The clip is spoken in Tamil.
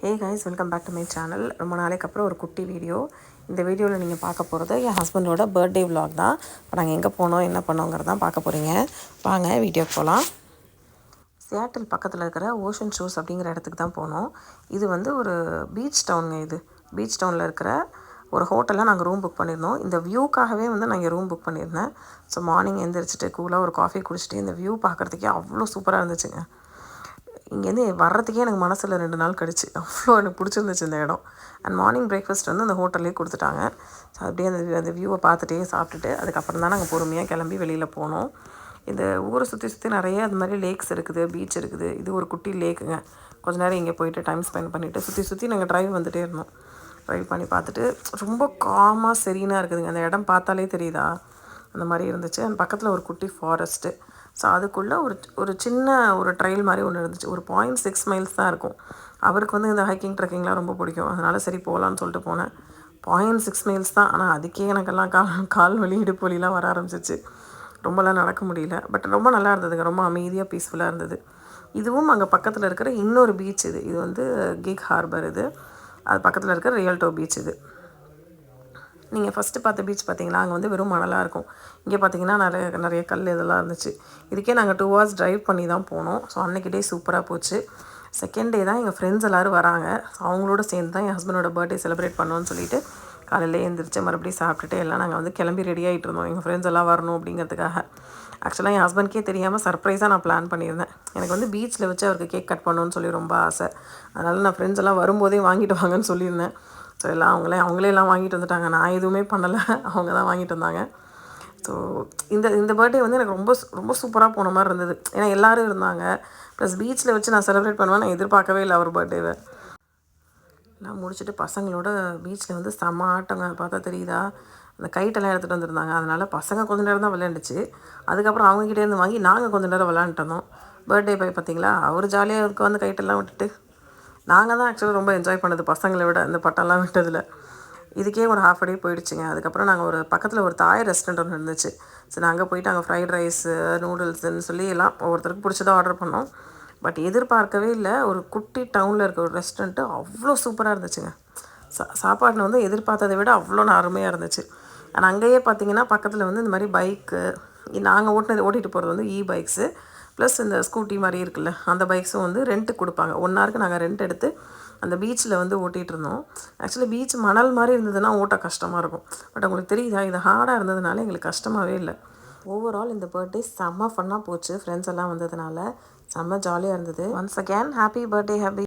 Hey guys, welcome back to my channel. ரொம்ப நாளைக்கு அப்புறம் ஒரு குட்டி வீடியோ. இந்த வீடியோவில் நீங்கள் பார்க்க போகிறது என் ஹஸ்பண்டோட பர்த்டே விலாக் தான். இப்போ நாங்கள் எங்கே போனோம், என்ன பண்ணோங்கிறது தான் பார்க்க போகிறீங்க. வாங்க வீடியோக்கு போகலாம். சியாட்டில் பக்கத்தில் இருக்கிற ஓஷன் ஷோஸ் அப்படிங்கிற இடத்துக்கு தான் போனோம். இது வந்து ஒரு பீச் டவுனுங்க. இது பீச் டவுனில் இருக்கிற ஒரு ஹோட்டலில் நாங்கள் ரூம் புக் பண்ணியிருந்தோம். இந்த வியூக்காகவே வந்து நாங்கள் ரூம் புக் பண்ணியிருந்தேன். ஸோ மார்னிங் எழுந்திரிச்சிட்டு கூலாக ஒரு காஃபி குடிச்சிட்டு இந்த வியூ பார்க்குறதுக்கே அவ்வளோ சூப்பராக இருந்துச்சுங்க. இங்கேருந்து வர்றதுக்கே எனக்கு மனசில் 2 நாள் கழிச்சு அவ்வளோ எனக்கு பிடிச்சிருந்துச்சு இந்த இடம். அண்ட் மார்னிங் பிரேக்ஃபாஸ்ட் வந்து அந்த ஹோட்டல்லே கொடுத்துட்டாங்க. ஸோ அப்படியே அந்த வியூவை பார்த்துட்டே சாப்பிட்டுட்டு அதுக்கப்புறம் தான் நாங்கள் பொறுமையாக கிளம்பி வெளியில் போனோம். இந்த ஊரை சுற்றி நிறைய அது மாதிரி லேக்ஸ் இருக்குது, பீச் இருக்குது. இது ஒரு குட்டி லேக்குங்க. கொஞ்சம் நேரம் இங்கே போயிட்டு டைம் ஸ்பெண்ட் பண்ணிவிட்டு சுற்றி நாங்கள் ட்ரைவ் வந்துகிட்டே இருந்தோம். ட்ரைவ் பண்ணி பார்த்துட்டு ரொம்ப காமாக செரீனாக இருக்குதுங்க. அந்த இடம் பார்த்தாலே தெரியுதா அந்த மாதிரி இருந்துச்சு. அண்ட் பக்கத்தில் ஒரு குட்டி ஃபாரஸ்ட்டு. ஸோ அதுக்குள்ளே ஒரு சின்ன ஒரு ட்ரையல் மாதிரி ஒன்று இருந்துச்சு. ஒரு 0.6 மைல்ஸ் தான் இருக்கும். அவருக்கு வந்து இந்த ஹைக்கிங் ட்ரெக்கிங்லாம் ரொம்ப பிடிக்கும். அதனால் சரி போகலான்னு சொல்லிட்டு போனேன். 0.6 மைல்ஸ் தான். ஆனால் அதுக்கே எனக்கெல்லாம் கால் வலி, இடுப்பு வலிலாம் வர ஆரம்பிச்சிச்சு. ரொம்பலாம் நடக்க முடியல. பட் ரொம்ப நல்லா இருந்ததுங்க. ரொம்ப அமைதியாக பீஸ்ஃபுல்லாக இருந்தது. இதுவும் அங்கே பக்கத்தில் இருக்கிற இன்னொரு பீச். இது வந்து கிக் ஹார்பர். அது பக்கத்தில் இருக்கிற ரியல்டோ பீச். நீங்கள் ஃபஸ்ட்டு பார்த்த பீச் பார்த்தீங்கன்னா அங்கே வந்து வெறும் மணலாக இருக்கும். இங்கே பார்த்தீங்கன்னா நிறைய கல் இதெல்லாம் இருந்துச்சு. இதுக்கே நாங்கள் 2 hours ட்ரைவ் பண்ணி தான் போனோம். ஸோ அன்றைக்கி டே சூப்பராக போச்சு. செகண்ட் டே தான் எங்கள் ஃப்ரெண்ட்ஸ் எல்லோரும் வராங்க. ஸோ அவங்களோட சேர்ந்து தான் என் ஹஸ்பண்டோட பர்த்டே செலிப்ரேட் பண்ணோன்னு சொல்லிட்டு காலையில் எழுந்திரிச்சு மறுபடியும் சாப்பிட்டுட்டு எல்லாம் நாங்கள் வந்து கிளம்பி ரெடி ஆகிட்டு இருந்தோம். எங்கள் ஃப்ரெண்ட்ஸ் எல்லாம் வரணும் அப்படிங்கிறதுக்காக. ஆக்சுவலாக என் ஹஸ்பண்ட்கே தெரியாமல் சர்ப்ரைஸாக நான் பிளான் பண்ணியிருந்தேன். எனக்கு வந்து பீச்சில் வச்சு அவருக்கு கேக் கட் பண்ணணுன்னு சொல்லி ரொம்ப ஆசை. அதனால் நான் ஃப்ரெண்ட்ஸ் எல்லாம் வரும்போதே வாங்கிட்டு வாங்கன்னு சொல்லியிருந்தேன். ஸோ எல்லாம் அவங்களே எல்லாம் வாங்கிட்டு வந்துட்டாங்க. நான் எதுவுமே பண்ணலை, அவங்க தான் வாங்கிட்டு வந்தாங்க. ஸோ இந்த பர்த்டே வந்து எனக்கு ரொம்ப சூப்பராக போன மாதிரி இருந்தது. ஏன்னா எல்லோரும் இருந்தாங்க. ப்ளஸ் பீச்சில் வச்சு நான் செலிப்ரேட் பண்ணுவேன். நான் எதிர்பார்க்கவே இல்லை அவர் பர்த்டேவை. எல்லாம் முடிச்சுட்டு பசங்களோட பீச்சில் வந்து செம்ம ஆட்டங்க. பார்த்தா தெரியுதா, அந்த கைட்டெல்லாம் எடுத்துகிட்டு வந்துருந்தாங்க. அதனால் பசங்க கொஞ்சம் நேரம் தான் விளையாண்டுச்சு. அதுக்கப்புறம் அவங்ககிட்டேருந்து வாங்கி நாங்கள் கொஞ்சம் நேரம் விளையாண்டுட்டு இருந்தோம். பர்த்டே பாய் பார்த்தீங்களா, அவர் ஜாலியாக அதுக்கு வந்து கைட்டெல்லாம் விட்டுட்டு நாங்கள் தான் ஆக்சுவலாக ரொம்ப என்ஜாய் பண்ணது பசங்களை விட இந்த பட்டம்லாம் விட்டதில். இதுக்கே ஒரு ஹாஃப் டே போயிடுச்சுங்க. அதுக்கப்புறம் நாங்கள் ஒரு பக்கத்தில் ஒரு தாய் ரெஸ்டாரண்ட் ஒன்று இருந்துச்சு. ஸோ நாங்கள் போயிட்டு அங்கே ஃப்ரைட் ரைஸு, நூடுல்ஸுன்னு சொல்லி எல்லாம் ஒவ்வொருத்தருக்கு பிடிச்சதாக ஆர்டர் பண்ணோம். பட் எதிர்பார்க்கவே இல்லை, ஒரு குட்டி டவுனில் இருக்க ஒரு ரெஸ்டாரண்ட்டு அவ்வளோ சூப்பராக இருந்துச்சுங்க. சாப்பாடு வந்து எதிர்பார்த்ததை விட அவ்வளோ அருமையாக இருந்துச்சு. ஆனால் அங்கேயே பார்த்தீங்கன்னா பக்கத்தில் வந்து இந்த மாதிரி பைக்கு, நாங்கள் ஓட்டிகிட்டு போகிறது வந்து பைக்ஸு ப்ளஸ் இந்த ஸ்கூட்டி மாதிரி இருக்குல்ல, அந்த பைக்ஸும் வந்து ரெண்ட்டுக்கு கொடுப்பாங்க. 1 ஹவருக்கு நாங்கள் ரெண்ட் எடுத்து அந்த பீச்சில் வந்து ஓட்டிகிட்டு இருந்தோம். ஆக்சுவலி பீச் மணல் மாதிரி இருந்ததுன்னா ஓட்ட கஷ்டமாக இருக்கும். பட் உங்களுக்கு தெரியுதா, இது ஹார்டாக இருந்ததுனால எங்களுக்கு கஷ்டமாகவே இல்லை. ஓவரால் இந்த பர்த்டே செம்ம ஃபன்னாக போச்சு. ஃப்ரெண்ட்ஸ் எல்லாம் வந்ததுனால செம்ம ஜாலியாக இருந்தது. Once again happy birthday happy.